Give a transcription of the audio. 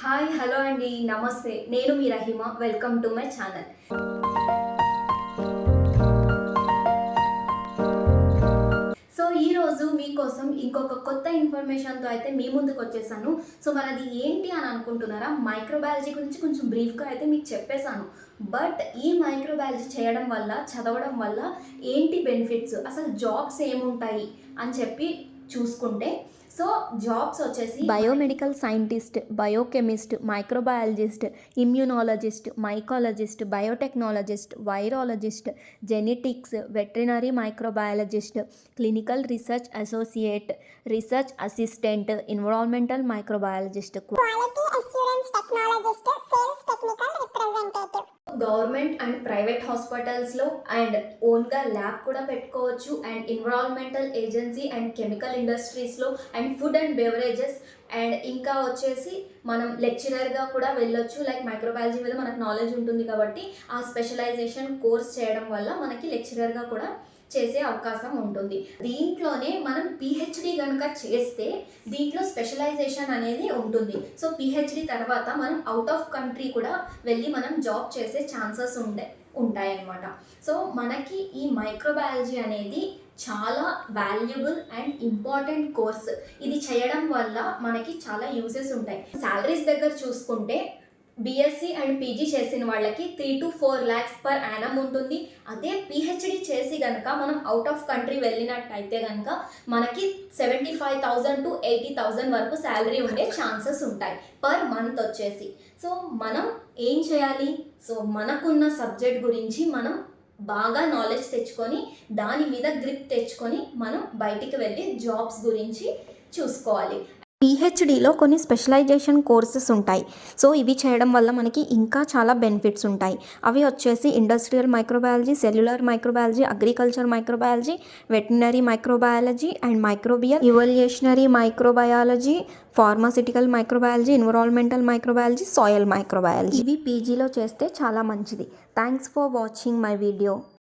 Hi hello అండి నమస్తే నేను మీ Rahima welcome to my channel. So ఈరోజు మీకోసం ఇంకొక కొత్త ఇన్ఫర్మేషన్తో అయితే మీ ముందుకు వచ్చేసాను. సో మరి అది ఏంటి అని అనుకుంటున్నారా? మైక్రోబయాలజీ గురించి కొంచెం బ్రీఫ్గా అయితే మీకు చెప్పేశాను. బట్ ఈ మైక్రోబయాలజీ చేయడం వల్ల, చదవడం వల్ల ఏంటి బెనిఫిట్స్, అసలు జాబ్స్ ఏముంటాయి అని చెప్పి చూసుకుంటే, సో జాబ్స్ వచ్చేసి biomedical scientist, biochemist, microbiologist, immunologist, mycologist, biotechnologist, virologist, genetics, veterinary microbiologist, clinical research associate, research assistant, environmental microbiologist, quality assurance technologist, sales technical representative. Government and private హాస్పిటల్స్లో and ఓన్గా lab కూడా పెట్టుకోవచ్చు. And environmental agency and chemical ఇండస్ట్రీస్లో and food and beverages and ఇంకా వచ్చేసి మనం లెక్చరర్గా కూడా వెళ్ళొచ్చు. లైక్ మైక్రోబయాలజీ మీద మనకు నాలెడ్జ్ ఉంటుంది కాబట్టి ఆ స్పెషలైజేషన్ కోర్స్ చేయడం వల్ల మనకి లెక్చరర్గా కూడా చేసే అవకాశం ఉంటుంది. దీంట్లోనే మనం పిహెచ్డి కనుక చేస్తే దీంట్లో స్పెషలైజేషన్ అనేది ఉంటుంది. సో పిహెచ్డి తర్వాత మనం అవుట్ ఆఫ్ కంట్రీ కూడా వెళ్ళి మనం జాబ్ చేసే ఛాన్సెస్ ఉంటాయన్నమాట. సో మనకి ఈ మైక్రోబయాలజీ అనేది చాలా వాల్యుబుల్ అండ్ ఇంపార్టెంట్ కోర్స్. ఇది చేయడం వల్ల మనకి చాలా యూజెస్ ఉంటాయి. శాలరీస్ దగ్గర చూసుకుంటే బీఎస్సీ అండ్ పీజీ చేసిన వాళ్ళకి 3 to 4 lakhs per annum ఉంటుంది. అదే పిహెచ్డి చేసి కనుక మనం అవుట్ ఆఫ్ కంట్రీ వెళ్ళినట్టయితే కనుక మనకి 75,000 to 80,000 వరకు శాలరీ ఉండే ఛాన్సెస్ ఉంటాయి పర్ మంత్ వచ్చేసి. సో మనం ఏం చేయాలి? సో మనకున్న సబ్జెక్ట్ గురించి మనం బాగా నాలెడ్జ్ తెచ్చుకొని దాని మీద గ్రిప్ తెచ్చుకొని మనం బయటికి వెళ్ళి జాబ్స్ గురించి చూసుకోవాలి. పిహెచ్డిలో కొన్ని స్పెషలైజేషన్ కోర్సెస్ ఉంటాయి. సో ఇవి చేయడం వల్ల మనకి ఇంకా చాలా బెనిఫిట్స్ ఉంటాయి. అవి వచ్చేసి industrial microbiology, cellular microbiology, agriculture microbiology, veterinary microbiology and microbial evolutionary microbiology, pharmaceutical microbiology, environmental microbiology, soil microbiology. ఇవి పీజీలో చేస్తే చాలా మంచిది. Thanks for watching my video.